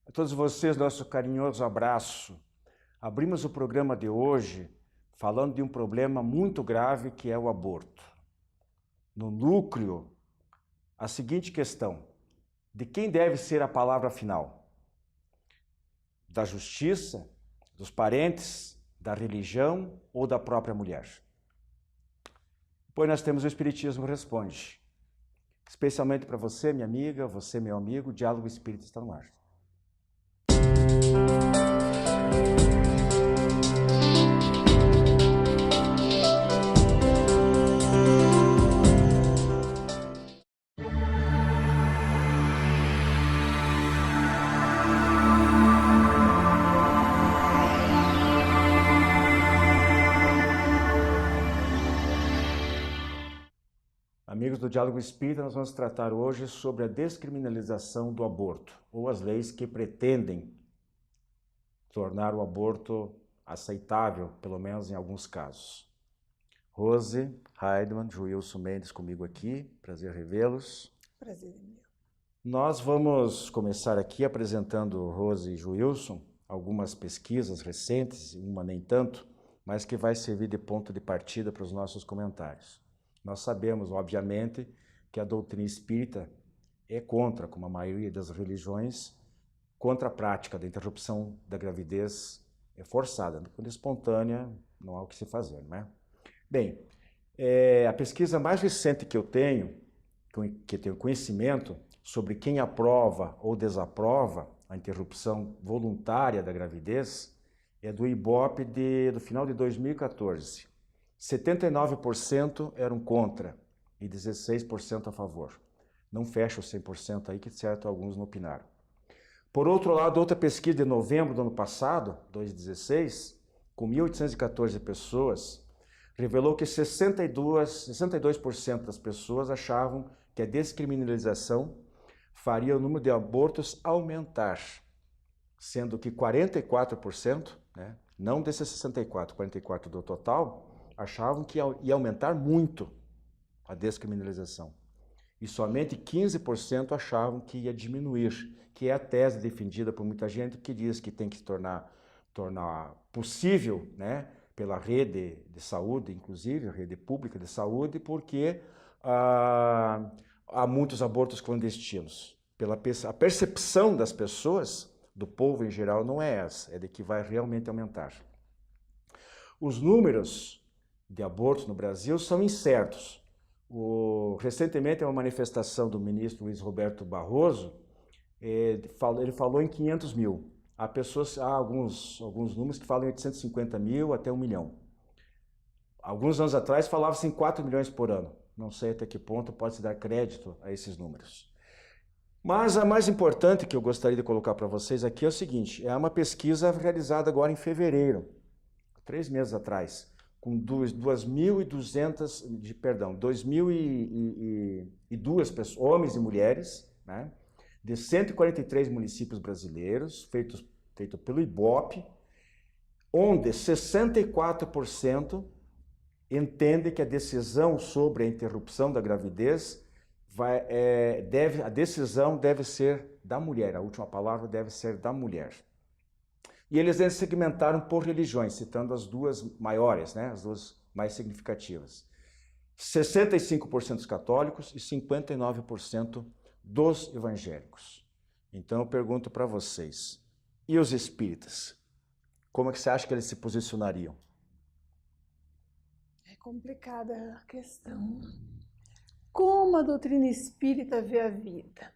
A todos vocês, nosso carinhoso abraço. Abrimos o programa de hoje falando de um problema muito grave que é o aborto. No núcleo, a seguinte questão: de quem deve ser a palavra final? Da justiça, dos parentes, da religião ou da própria mulher? Pois nós temos o Espiritismo Responde. Especialmente para você, minha amiga, você, meu amigo, o Diálogo Espírita está no ar. Amigos do Diálogo Espírita, nós vamos tratar hoje sobre a descriminalização do aborto, ou as leis que pretendem tornar o aborto aceitável, pelo menos em alguns casos. Rose, Heidmann, Joilson Mendes comigo aqui, prazer revê-los. Prazer é meu. Nós vamos começar aqui apresentando, Rose e Joilson, algumas pesquisas recentes, uma nem tanto, mas que vai servir de ponto de partida para os nossos comentários. Nós sabemos, obviamente, que a doutrina espírita é contra, como a maioria das religiões, contra a prática da interrupção da gravidez forçada. Quando é espontânea, não há o que se fazer, não é? Bem, a pesquisa mais recente que eu tenho conhecimento sobre quem aprova ou desaprova a interrupção voluntária da gravidez é do IBOP do final de 2014. 79% eram contra e 16% a favor. Não fecha os 100% aí, que certo alguns não opinaram. Por outro lado, outra pesquisa de novembro do ano passado, 2016, com 1.814 pessoas, revelou que 62% das pessoas achavam que a descriminalização faria o número de abortos aumentar, sendo que 44%, não desses 64%, 44% do total, achavam que ia aumentar muito a descriminalização. E somente 15% achavam que ia diminuir, que é a tese defendida por muita gente que diz que tem que se tornar possível, pela rede de saúde, inclusive, a rede pública de saúde, porque há muitos abortos clandestinos. A percepção das pessoas, do povo em geral, não é essa, é de que vai realmente aumentar. Os números de abortos no Brasil são incertos. Recentemente, uma manifestação do ministro Luiz Roberto Barroso, ele falou em 500 mil. Há alguns números que falam em 850 mil até 1 milhão. Alguns anos atrás falava-se em 4 milhões por ano. Não sei até que ponto pode-se dar crédito a esses números. Mas a mais importante que eu gostaria de colocar para vocês aqui é o seguinte: é uma pesquisa realizada agora em fevereiro, 3 meses atrás, com 2.002 pessoas, homens e mulheres, de 143 municípios brasileiros, feito pelo IBOP, onde 64% entende que a decisão sobre a interrupção da gravidez a decisão deve ser da mulher, a última palavra deve ser da mulher. E eles segmentaram por religiões, citando as duas maiores, as duas mais significativas. 65% dos católicos e 59% dos evangélicos. Então eu pergunto para vocês, e os espíritas? Como é que você acha que eles se posicionariam? É complicada a questão. Como a doutrina espírita vê a vida?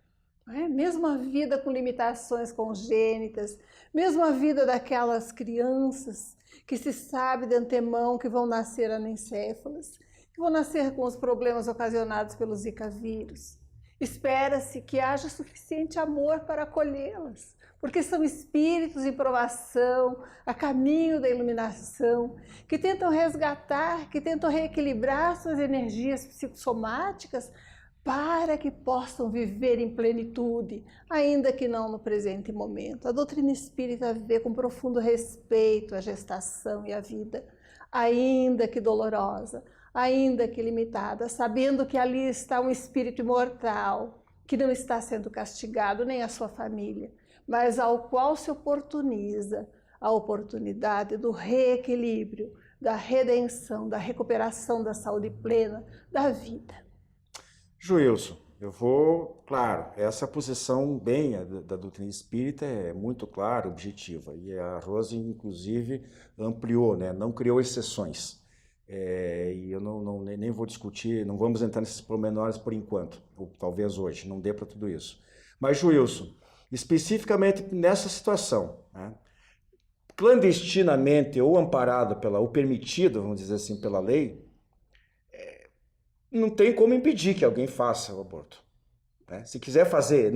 Mesmo a vida com limitações congênitas, mesmo a vida daquelas crianças que se sabe de antemão que vão nascer anencéfalas, que vão nascer com os problemas ocasionados pelo Zika vírus. Espera-se que haja suficiente amor para acolhê-las, porque são espíritos em provação, a caminho da iluminação, que tentam resgatar, que tentam reequilibrar suas energias psicossomáticas para que possam viver em plenitude, ainda que não no presente momento. A doutrina espírita vê com profundo respeito a gestação e a vida, ainda que dolorosa, ainda que limitada, sabendo que ali está um espírito imortal, que não está sendo castigado, nem a sua família, mas ao qual se oportuniza a oportunidade do reequilíbrio, da redenção, da recuperação da saúde plena, da vida. Joilson, eu vou, claro, essa posição bem da doutrina espírita é muito clara, objetiva, e a Rose, inclusive, ampliou, né? Não criou exceções. E eu nem vou discutir, não vamos entrar nesses pormenores por enquanto, ou talvez hoje, não dê para tudo isso. Mas, Joilson, especificamente nessa situação, né? Clandestinamente ou amparado ou permitido, vamos dizer assim, pela lei, não tem como impedir que alguém faça o aborto, né? Se quiser fazer,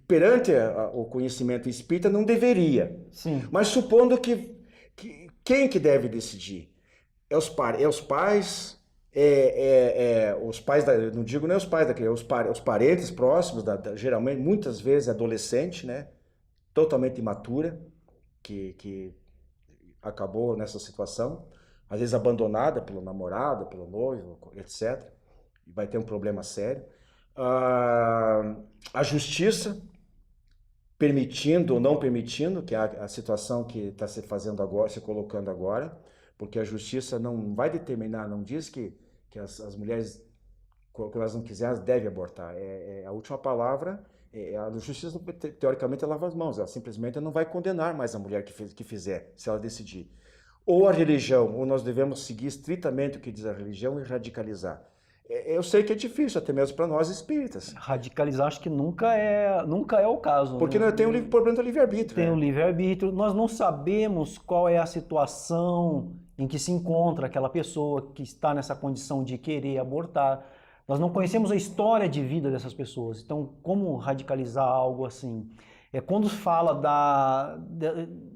perante o conhecimento espírita, não deveria. Sim. Mas supondo quem que deve decidir? Os pais, os pais, não digo nem os pais da criança, os parentes próximos, geralmente, muitas vezes, adolescente, né? Totalmente imatura, que acabou nessa situação, às vezes abandonada pelo namorado, pelo noivo, etc. E vai ter um problema sério. A justiça, permitindo ou não permitindo, que é a situação que está se fazendo agora, se colocando agora, porque a justiça não vai determinar, não diz que as mulheres, quando elas não quiserem, elas devem abortar. A última palavra. A justiça, teoricamente, ela lava as mãos, ela simplesmente não vai condenar mais a mulher que fizer, se ela decidir. Ou a religião, ou nós devemos seguir estritamente o que diz a religião e radicalizar. Eu sei que é difícil, até mesmo para nós espíritas. Radicalizar acho que nunca é o caso. Porque né? nós temos o problema do livre-arbítrio. Tem o livre-arbítrio, nós não sabemos qual é a situação em que se encontra aquela pessoa que está nessa condição de querer abortar. Nós não conhecemos a história de vida dessas pessoas, então como radicalizar algo assim? Quando fala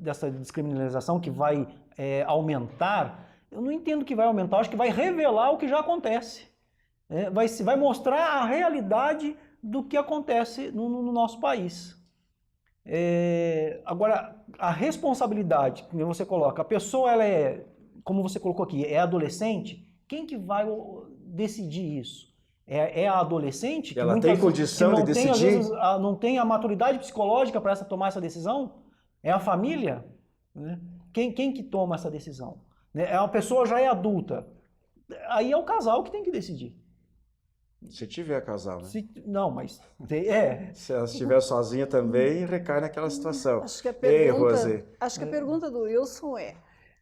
dessa descriminalização que vai aumentar, eu não entendo que vai aumentar, acho que vai revelar o que já acontece. Vai mostrar a realidade do que acontece no nosso país. Agora, a responsabilidade que você coloca, a pessoa, ela como você colocou aqui, é adolescente, quem que vai decidir isso? É a adolescente que ela tem condição de decidir? Às vezes, não tem a maturidade psicológica para tomar essa decisão? É a família? Né? Quem que toma essa decisão? Uma pessoa já é adulta. Aí é o casal que tem que decidir. Se tiver casal, né? Não, mas... Se ela estiver sozinha também, recai naquela situação. Acho que a pergunta do Wilson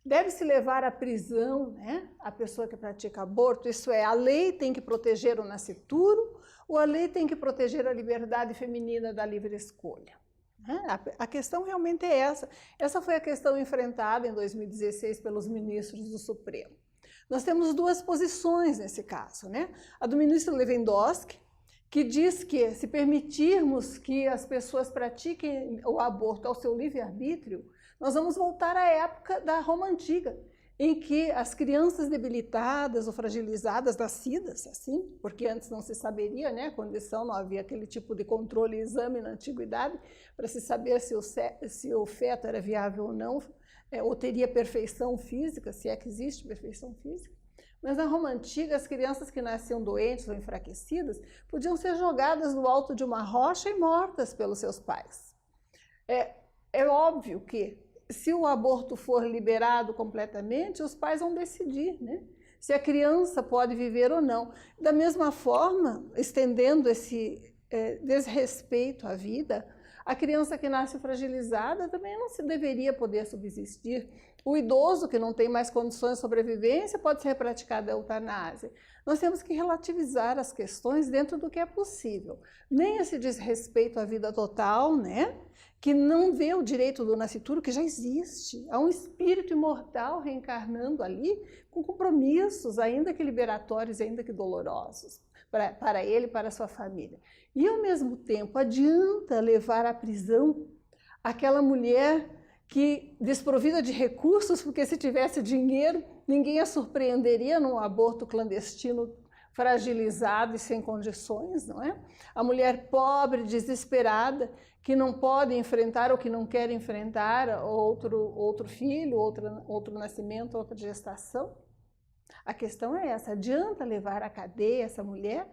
deve-se levar à prisão, né, a pessoa que pratica aborto? Isso é, a lei tem que proteger o nascituro ou a lei tem que proteger a liberdade feminina da livre escolha? A questão realmente é essa. Essa foi a questão enfrentada em 2016 pelos ministros do Supremo. Nós temos duas posições nesse caso, né? A do ministro Lewandowski, que diz que se permitirmos que as pessoas pratiquem o aborto ao seu livre-arbítrio, nós vamos voltar à época da Roma Antiga, em que as crianças debilitadas ou fragilizadas, nascidas assim, porque antes não se saberia, né, a condição, não havia aquele tipo de controle e exame na antiguidade para se saber se o feto era viável ou não, ou teria perfeição física, se é que existe perfeição física. Mas na Roma Antiga, as crianças que nasciam doentes ou enfraquecidas podiam ser jogadas do alto de uma rocha e mortas pelos seus pais. É óbvio que, se o aborto for liberado completamente, os pais vão decidir, né, se a criança pode viver ou não. Da mesma forma, estendendo esse desrespeito à vida, a criança que nasce fragilizada também não se deveria poder subsistir. O idoso que não tem mais condições de sobrevivência pode ser praticada a eutanásia. Nós temos que relativizar as questões dentro do que é possível. Nem esse desrespeito à vida total, né? Que não vê o direito do nascituro, que já existe. Há um espírito imortal reencarnando ali, com compromissos, ainda que liberatórios, ainda que dolorosos, para ele e para a sua família. E, ao mesmo tempo, adianta levar à prisão aquela mulher que, desprovida de recursos, porque se tivesse dinheiro, ninguém a surpreenderia num aborto clandestino, fragilizado e sem condições, não é? A mulher pobre, desesperada, que não pode enfrentar ou que não quer enfrentar outro filho, outro nascimento, outra gestação. A questão é essa, adianta levar à cadeia essa mulher?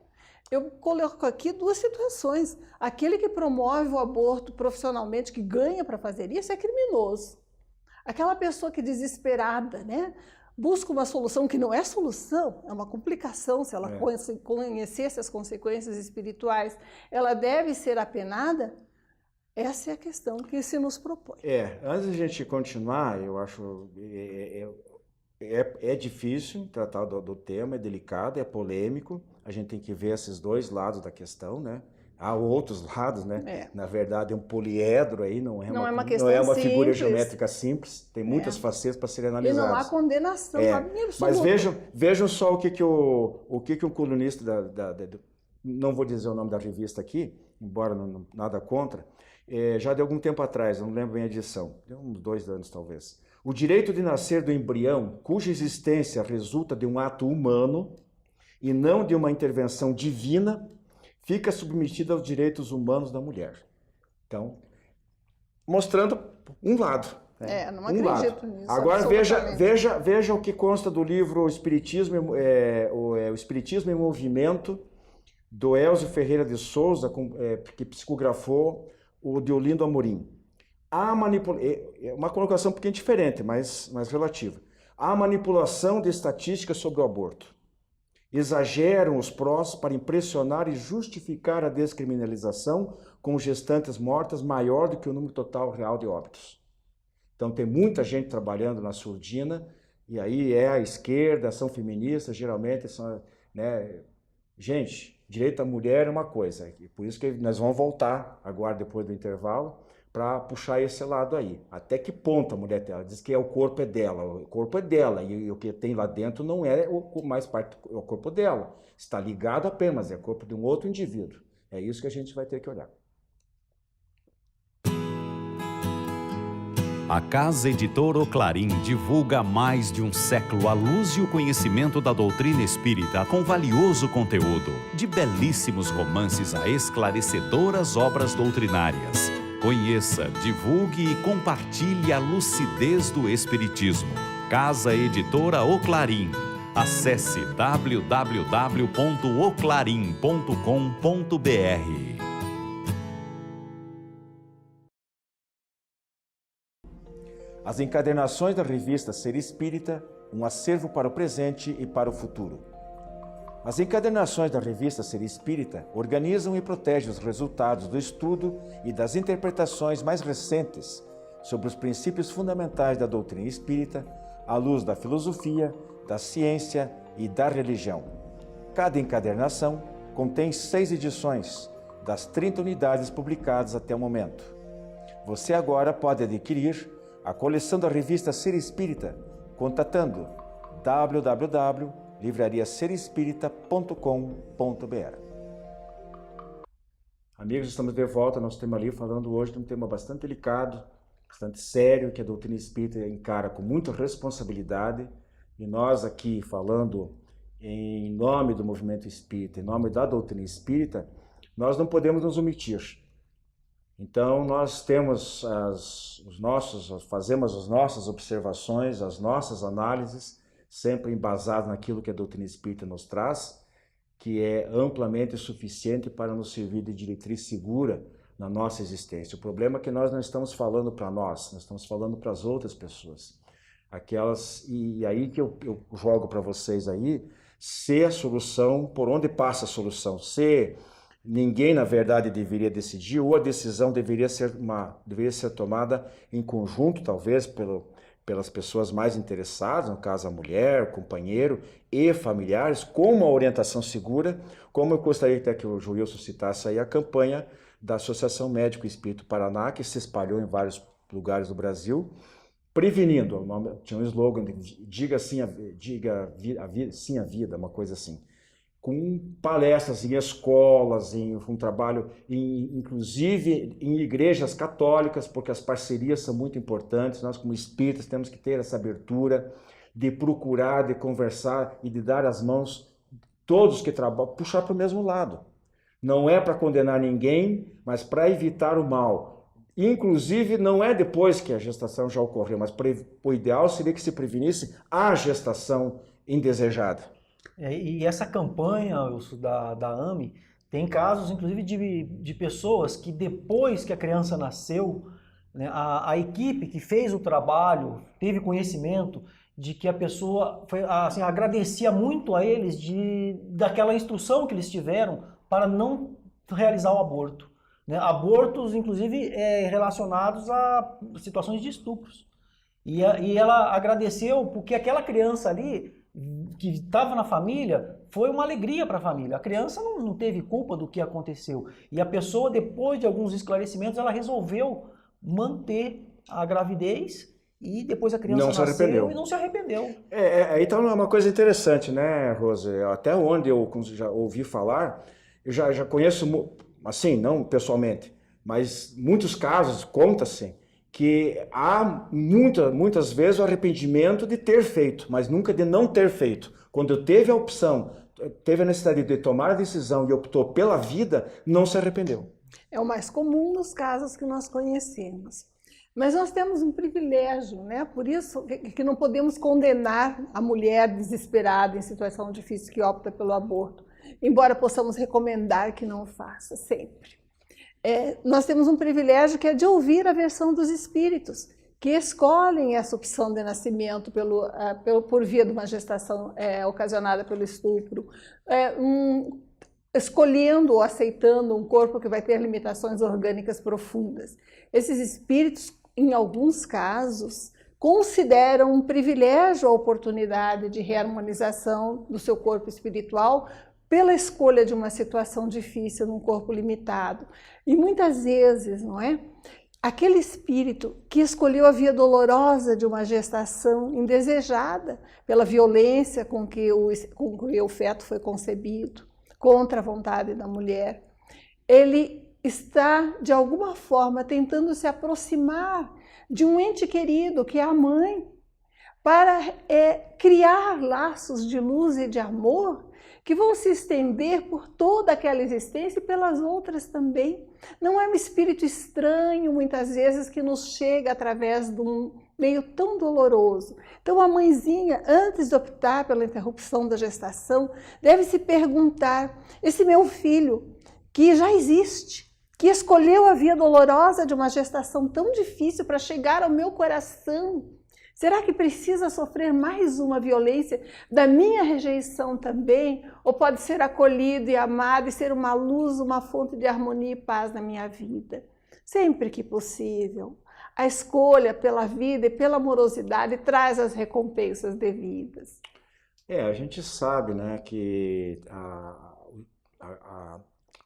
Eu coloco aqui duas situações. Aquele que promove o aborto profissionalmente, que ganha para fazer isso, é criminoso. Aquela pessoa que desesperada, né, busca uma solução que não é solução, é uma complicação. Se ela conhecesse as consequências espirituais, ela deve ser apenada. Essa é a questão que se nos propõe. Antes de a gente continuar, eu acho é difícil tratar do tema, é delicado, é polêmico. A gente tem que ver esses dois lados da questão, né? Há outros lados, né? Na verdade, é um poliedro aí, não é uma figura geométrica simples. Tem muitas facetas para serem analisadas. E não há condenação absoluta. Mas vejam só o que um colunista não vou dizer o nome da revista aqui, embora nada contra, já de algum tempo atrás, não lembro bem a edição, de uns 2 anos talvez. O direito de nascer do embrião, cuja existência resulta de um ato humano e não de uma intervenção divina, fica submetido aos direitos humanos da mulher. Então, mostrando um lado. Não acredito nisso. Agora veja o que consta do livro O Espiritismo em Movimento, do Elzio Ferreira de Souza, que psicografou o Deolindo Amorim. É uma colocação um pouquinho diferente, mas relativa. A manipulação de estatísticas sobre o aborto. Exageram os prós para impressionar e justificar a descriminalização com gestantes mortas maior do que o número total real de óbitos. Então tem muita gente trabalhando na surdina, e aí a esquerda, ação feminista, geralmente são, né? Gente, direito à mulher é uma coisa, e por isso que nós vamos voltar agora, depois do intervalo, para puxar esse lado aí. Até que ponto a mulher tem? Ela diz que o corpo é dela, e o que tem lá dentro não é mais parte do corpo dela. Está ligado apenas, é o corpo de um outro indivíduo. É isso que a gente vai ter que olhar. A Casa Editora O Clarim divulga há mais de um século a luz e o conhecimento da doutrina espírita com valioso conteúdo, de belíssimos romances a esclarecedoras obras doutrinárias. Conheça, divulgue e compartilhe a lucidez do Espiritismo. Casa Editora O Clarim. Acesse www.oclarim.com.br. As encadernações da revista Ser Espírita, um acervo para o presente e para o futuro. As encadernações da revista Ser Espírita organizam e protegem os resultados do estudo e das interpretações mais recentes sobre os princípios fundamentais da doutrina espírita, à luz da filosofia, da ciência e da religião. Cada encadernação contém 6 edições, das 30 unidades publicadas até o momento. Você agora pode adquirir a coleção da revista Ser Espírita, contatando www.livrariaserespirita.com.br. Amigos, estamos de volta. Nosso tema ali falando hoje de um tema bastante delicado, bastante sério, que a doutrina espírita encara com muita responsabilidade. E nós aqui falando em nome do movimento espírita, em nome da doutrina espírita, nós não podemos nos omitir. Então, nós temos fazemos as nossas observações, as nossas análises, sempre embasadas naquilo que a doutrina espírita nos traz, que é amplamente suficiente para nos servir de diretriz segura na nossa existência. O problema é que nós não estamos falando para nós estamos falando para as outras pessoas. E aí que eu jogo para vocês aí, se a solução, por onde passa a solução, se ninguém, na verdade, deveria decidir, ou a decisão deveria ser tomada em conjunto, talvez, pelas pessoas mais interessadas, no caso a mulher, o companheiro e familiares, com uma orientação segura, como eu gostaria até que o Joilson citasse aí a campanha da Associação Médico Espírito Paraná, que se espalhou em vários lugares do Brasil, prevenindo, tinha um slogan, diga sim à vida, uma coisa assim, com palestras em escolas, um trabalho, inclusive em igrejas católicas, porque as parcerias são muito importantes. Nós, como espíritas, temos que ter essa abertura de procurar, de conversar e de dar as mãos, todos que trabalham, puxar para o mesmo lado. Não é para condenar ninguém, mas para evitar o mal. Inclusive, não é depois que a gestação já ocorreu, mas o ideal seria que se prevenisse a gestação indesejada. E essa campanha Wilson, da AME tem casos, inclusive, de pessoas que depois que a criança nasceu, né, a equipe que fez o trabalho teve conhecimento de que a pessoa assim, agradecia muito a eles daquela instrução que eles tiveram para não realizar o aborto. Né? Abortos, inclusive, relacionados a situações de estupros. E ela agradeceu porque aquela criança ali, que estava na família, foi uma alegria para a família. A criança não teve culpa do que aconteceu. E a pessoa, depois de alguns esclarecimentos, ela resolveu manter a gravidez e depois a criança nasceu e não se arrependeu. Então é uma coisa interessante, né, Rose? Até onde eu já ouvi falar, eu já conheço, assim, não pessoalmente, mas muitos casos, conta-se, que há muitas vezes o arrependimento de ter feito, mas nunca de não ter feito. Quando eu teve a opção, teve a necessidade de tomar a decisão e optou pela vida, não se arrependeu. É o mais comum nos casos que nós conhecemos. Mas nós temos um privilégio, né? Por isso que não podemos condenar a mulher desesperada em situação difícil que opta pelo aborto, embora possamos recomendar que não o faça sempre. Nós temos um privilégio que é de ouvir a versão dos espíritos, que escolhem essa opção de nascimento por via de uma gestação ocasionada pelo estupro, escolhendo ou aceitando um corpo que vai ter limitações orgânicas profundas. Esses espíritos, em alguns casos, consideram um privilégio a oportunidade de reharmonização do seu corpo espiritual pela escolha de uma situação difícil num corpo limitado. E muitas vezes, não é? Aquele espírito que escolheu a via dolorosa de uma gestação indesejada pela violência com que o feto foi concebido, contra a vontade da mulher, ele está, de alguma forma, tentando se aproximar de um ente querido, que é a mãe, para criar laços de luz e de amor que vão se estender por toda aquela existência e pelas outras também. Não é um espírito estranho, muitas vezes, que nos chega através de um meio tão doloroso. Então, a mãezinha, antes de optar pela interrupção da gestação, deve se perguntar: esse meu filho, que já existe, que escolheu a via dolorosa de uma gestação tão difícil para chegar ao meu coração, será que precisa sofrer mais uma violência da minha rejeição também? Ou pode ser acolhido e amado e ser uma luz, uma fonte de harmonia e paz na minha vida? Sempre que possível, a escolha pela vida e pela amorosidade traz as recompensas devidas. A gente sabe, né, que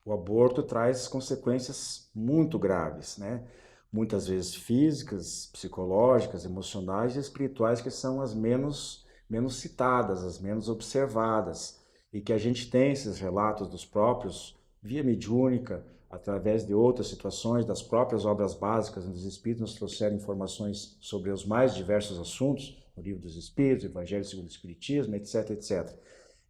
o aborto traz consequências muito graves, né? Muitas vezes físicas, psicológicas, emocionais e espirituais, que são as menos citadas, as menos observadas. E que a gente tem esses relatos dos próprios, via mediúnica, através de outras situações, das próprias obras básicas, onde os Espíritos nos trouxeram informações sobre os mais diversos assuntos, no Livro dos Espíritos, Evangelho segundo o Espiritismo, etc., etc.,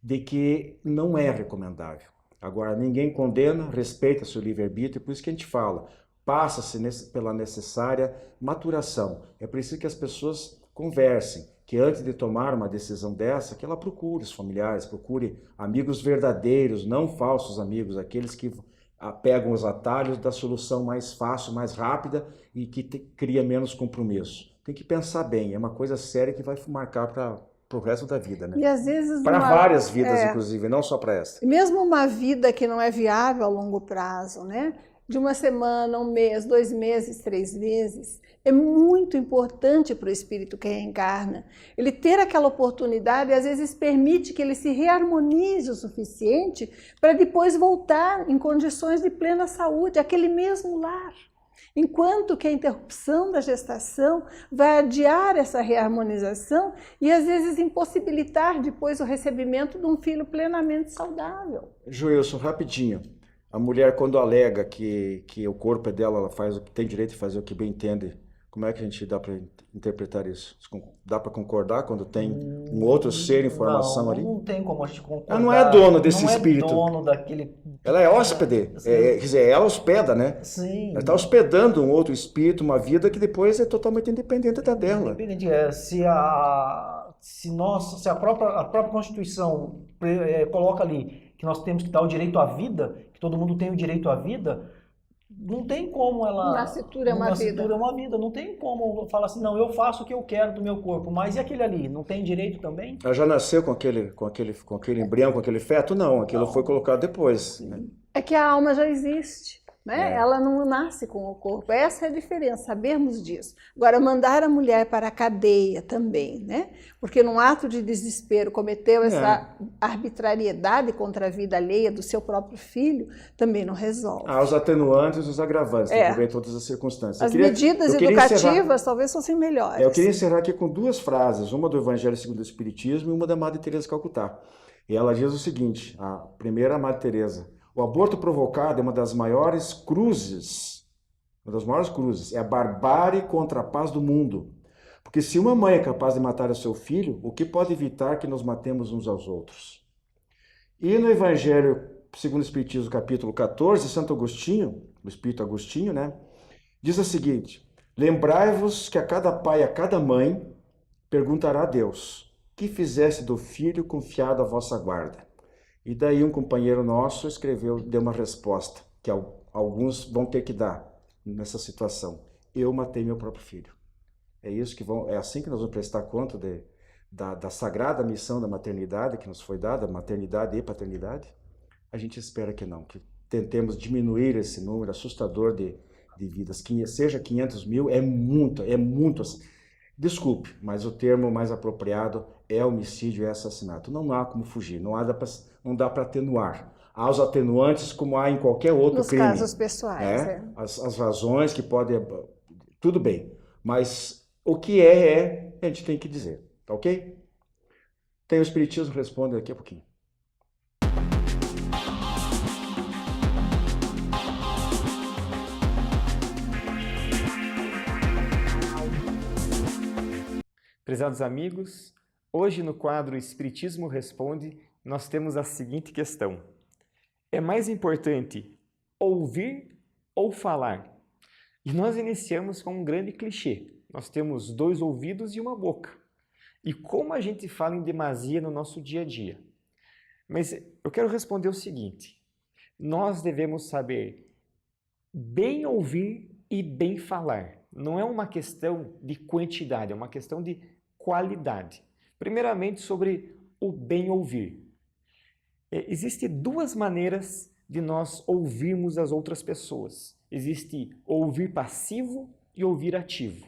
de que não é recomendável. Agora, ninguém condena, respeita seu livre-arbítrio, por isso que a gente fala, passa-se pela necessária maturação. É preciso que as pessoas conversem, que antes de tomar uma decisão dessa, que ela procure os familiares, procure amigos verdadeiros, não falsos amigos, aqueles que pegam os atalhos da solução mais fácil, mais rápida e que cria menos compromisso. Tem que pensar bem, é uma coisa séria que vai marcar para o resto da vida, né? E às vezes para várias vidas, inclusive, não só para essa. Mesmo uma vida que não é viável a longo prazo, né? De uma semana, 1 mês, 2 meses, 3 meses, é muito importante para o espírito que reencarna. Ele ter aquela oportunidade, às vezes, permite que ele se reharmonize o suficiente para depois voltar em condições de plena saúde, aquele mesmo lar. Enquanto que a interrupção da gestação vai adiar essa reharmonização e, às vezes, impossibilitar depois o recebimento de um filho plenamente saudável. Joilson, rapidinho. A mulher, quando alega que o corpo é dela, ela faz o que tem direito de fazer o que bem entende, como é que a gente dá para interpretar isso? Dá para concordar quando tem um outro ser em formação ali? Não tem como a gente concordar. Ela não é dona desse espírito. Não é dono daquele... Ela é hóspede, quer dizer, ela hospeda, né? Sim. Ela está hospedando um outro espírito, uma vida que depois é totalmente independente da dela. Independente, se a própria Constituição coloca ali que nós temos que dar o direito à vida, que todo mundo tem o direito à vida, não tem como ela... Nascitura é uma vida. Nascitura é uma vida, não tem como falar assim, não, eu faço o que eu quero do meu corpo, mas e aquele ali, não tem direito também? Ela já nasceu com aquele embrião, com aquele feto? Não, aquilo foi colocado depois, né? É que a alma já existe, né? É. Ela não nasce com o corpo. Essa é a diferença, sabemos disso. Agora, mandar a mulher para a cadeia também, né? Porque num ato de desespero cometeu essa arbitrariedade contra a vida alheia do seu próprio filho, também não resolve. Há os atenuantes e os agravantes, tem que ver todas as circunstâncias. As medidas educativas talvez fossem melhores. Eu queria encerrar aqui com duas frases, uma do Evangelho segundo o Espiritismo e uma da Madre Teresa de Calcutá. E ela diz o seguinte, a primeira, a Madre Teresa: o aborto provocado é uma das maiores cruzes, é a barbárie contra a paz do mundo. Porque se uma mãe é capaz de matar o seu filho, o que pode evitar que nos matemos uns aos outros? E no Evangelho segundo o Espiritismo, capítulo 14, Santo Agostinho, o Espírito Agostinho, né, diz o seguinte: lembrai-vos que a cada pai e a cada mãe perguntará a Deus, que fizesse do filho confiado à vossa guarda? E daí um companheiro nosso deu uma resposta, que alguns vão ter que dar nessa situação: eu matei meu próprio filho. É assim que nós vamos prestar conta da sagrada missão da maternidade que nos foi dada, maternidade e paternidade? A gente espera que não, que tentemos diminuir esse número assustador de vidas, que seja 500 mil, é muito. Desculpe, mas o termo mais apropriado é homicídio e assassinato. Não há como fugir, não dá para atenuar. Há os atenuantes como há em qualquer outro crime. Nos casos pessoais. As razões que podem... Tudo bem, mas o que a gente tem que dizer, tá ok? Tem o Espiritismo responde daqui a pouquinho. Prezados amigos, hoje no quadro Espiritismo Responde, nós temos a seguinte questão: é mais importante ouvir ou falar? E nós iniciamos com um grande clichê: nós temos 2 ouvidos e uma boca. E como a gente fala em demasia no nosso dia a dia? Mas eu quero responder o seguinte: nós devemos saber bem ouvir e bem falar. Não é uma questão de quantidade, é uma questão de qualidade. Primeiramente, sobre o bem ouvir. Existem 2 maneiras de nós ouvirmos as outras pessoas. Existe ouvir passivo e ouvir ativo.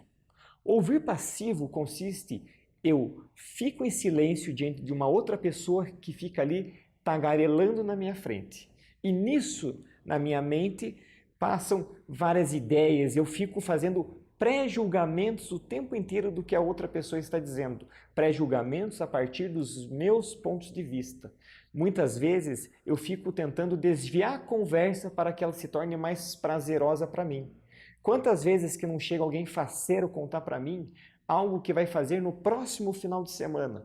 Ouvir passivo consiste: eu fico em silêncio diante de uma outra pessoa que fica ali tagarelando na minha frente. E nisso, na minha mente, passam várias ideias, eu fico fazendo pré-julgamentos o tempo inteiro do que a outra pessoa está dizendo. Pré-julgamentos a partir dos meus pontos de vista. Muitas vezes eu fico tentando desviar a conversa para que ela se torne mais prazerosa para mim. Quantas vezes que não chega alguém faceiro contar para mim algo que vai fazer no próximo final de semana?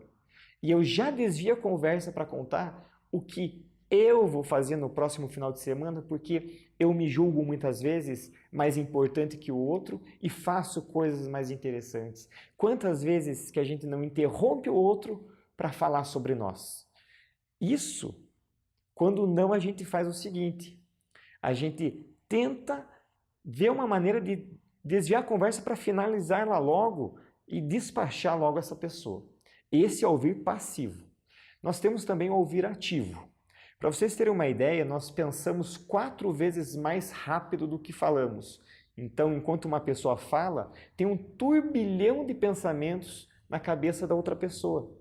E eu já desvio a conversa para contar o que eu vou fazer no próximo final de semana, porque eu me julgo muitas vezes mais importante que o outro e faço coisas mais interessantes. Quantas vezes que a gente não interrompe o outro para falar sobre nós? Isso, quando não, a gente faz o seguinte: a gente tenta ver uma maneira de desviar a conversa para finalizar-la logo e despachar logo essa pessoa. Esse é ouvir passivo. Nós temos também o ouvir ativo. Para vocês terem uma ideia, nós pensamos 4 vezes mais rápido do que falamos. Então, enquanto uma pessoa fala, tem um turbilhão de pensamentos na cabeça da outra pessoa.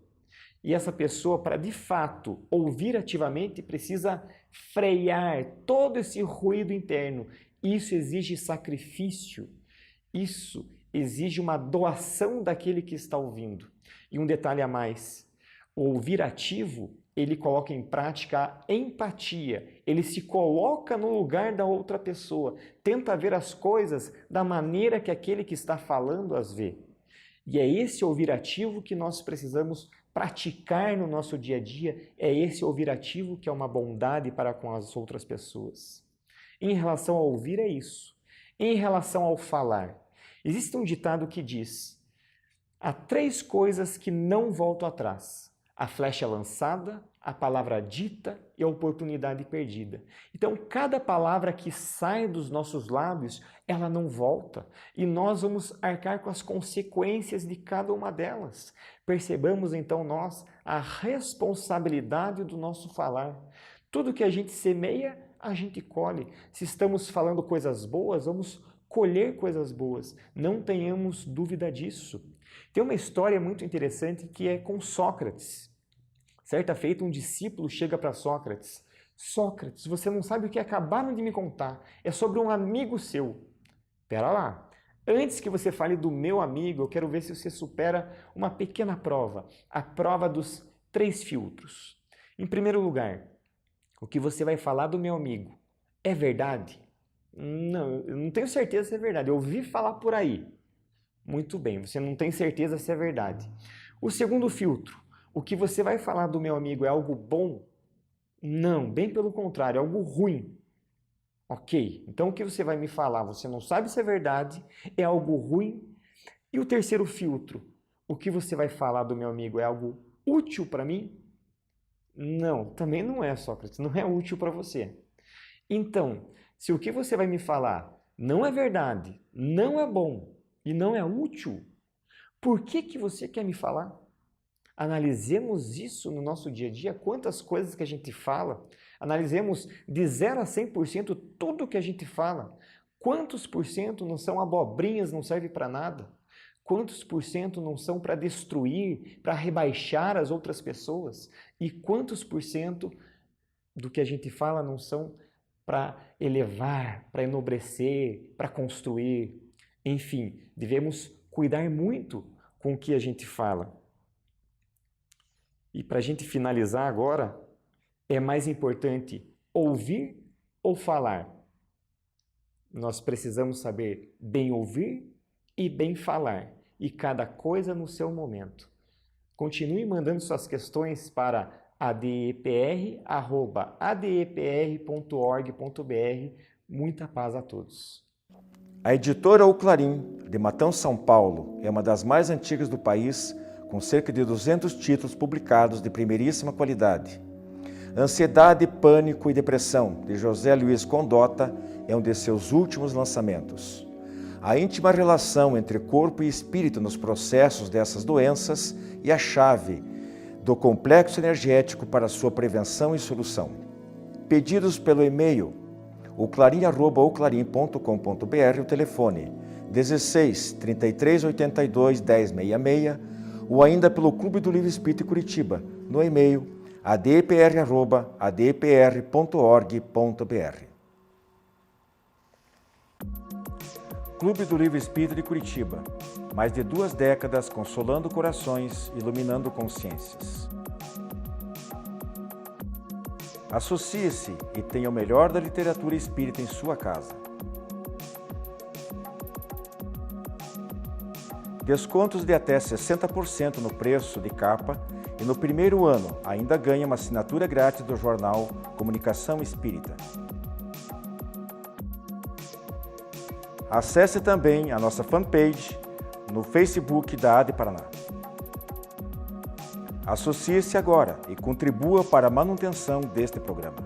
E essa pessoa, para de fato ouvir ativamente, precisa frear todo esse ruído interno. Isso exige sacrifício. Isso exige uma doação daquele que está ouvindo. E um detalhe a mais: o ouvir ativo, ele coloca em prática a empatia, ele se coloca no lugar da outra pessoa, tenta ver as coisas da maneira que aquele que está falando as vê. E é esse ouvir ativo que nós precisamos praticar no nosso dia a dia, é esse ouvir ativo que é uma bondade para com as outras pessoas. Em relação ao ouvir é isso. Em relação ao falar, existe um ditado que diz: há 3 coisas que não voltam atrás: a flecha lançada, a palavra dita e a oportunidade perdida. Então, cada palavra que sai dos nossos lábios, ela não volta. E nós vamos arcar com as consequências de cada uma delas. Percebamos, então, nós a responsabilidade do nosso falar. Tudo que a gente semeia, a gente colhe. Se estamos falando coisas boas, vamos colher coisas boas. Não tenhamos dúvida disso. Tem uma história muito interessante que é com Sócrates. Certa feita, um discípulo chega para Sócrates. Sócrates, você não sabe o que acabaram de me contar. É sobre um amigo seu. Pera lá. Antes que você fale do meu amigo, eu quero ver se você supera uma pequena prova. A prova dos 3 filtros. Em primeiro lugar, o que você vai falar do meu amigo é verdade? Não, eu não tenho certeza se é verdade. Eu ouvi falar por aí. Muito bem, você não tem certeza se é verdade. O segundo filtro. O que você vai falar do meu amigo é algo bom? Não, bem pelo contrário, é algo ruim. Ok, então o que você vai me falar, você não sabe se é verdade, é algo ruim. E o terceiro filtro, o que você vai falar do meu amigo é algo útil para mim? Não, também não é, Sócrates, não é útil para você. Então, se o que você vai me falar não é verdade, não é bom e não é útil, por que você quer me falar? Analisemos isso no nosso dia a dia, quantas coisas que a gente fala. Analisemos de 0 a 100% tudo que a gente fala. Quantos por cento não são abobrinhas, não serve para nada? Quantos por cento não são para destruir, para rebaixar as outras pessoas? E quantos por cento do que a gente fala não são para elevar, para enobrecer, para construir? Enfim, devemos cuidar muito com o que a gente fala. E para a gente finalizar agora, é mais importante ouvir ou falar? Nós precisamos saber bem ouvir e bem falar, e cada coisa no seu momento. Continue mandando suas questões para adepr@adepr.org.br. Muita paz a todos. A editora O Clarim, de Matão, São Paulo, é uma das mais antigas do país, com cerca de 200 títulos publicados de primeiríssima qualidade. Ansiedade, Pânico e Depressão, de José Luiz Condota, é um de seus últimos lançamentos. A íntima relação entre corpo e espírito nos processos dessas doenças e a chave do complexo energético para sua prevenção e solução. Pedidos pelo e-mail oclarim@oclarim.com.br, o telefone 16 33 82 1066, ou ainda pelo Clube do Livro Espírita Curitiba, no e-mail adepr@adepr.org.br. Clube do Livro Espírita de Curitiba. Mais de 2 décadas consolando corações, iluminando consciências. Associe-se e tenha o melhor da literatura espírita em sua casa. Descontos de até 60% no preço de capa e no primeiro ano ainda ganha uma assinatura grátis do jornal Comunicação Espírita. Acesse também a nossa fanpage no Facebook da ADE Paraná. Associe-se agora e contribua para a manutenção deste programa.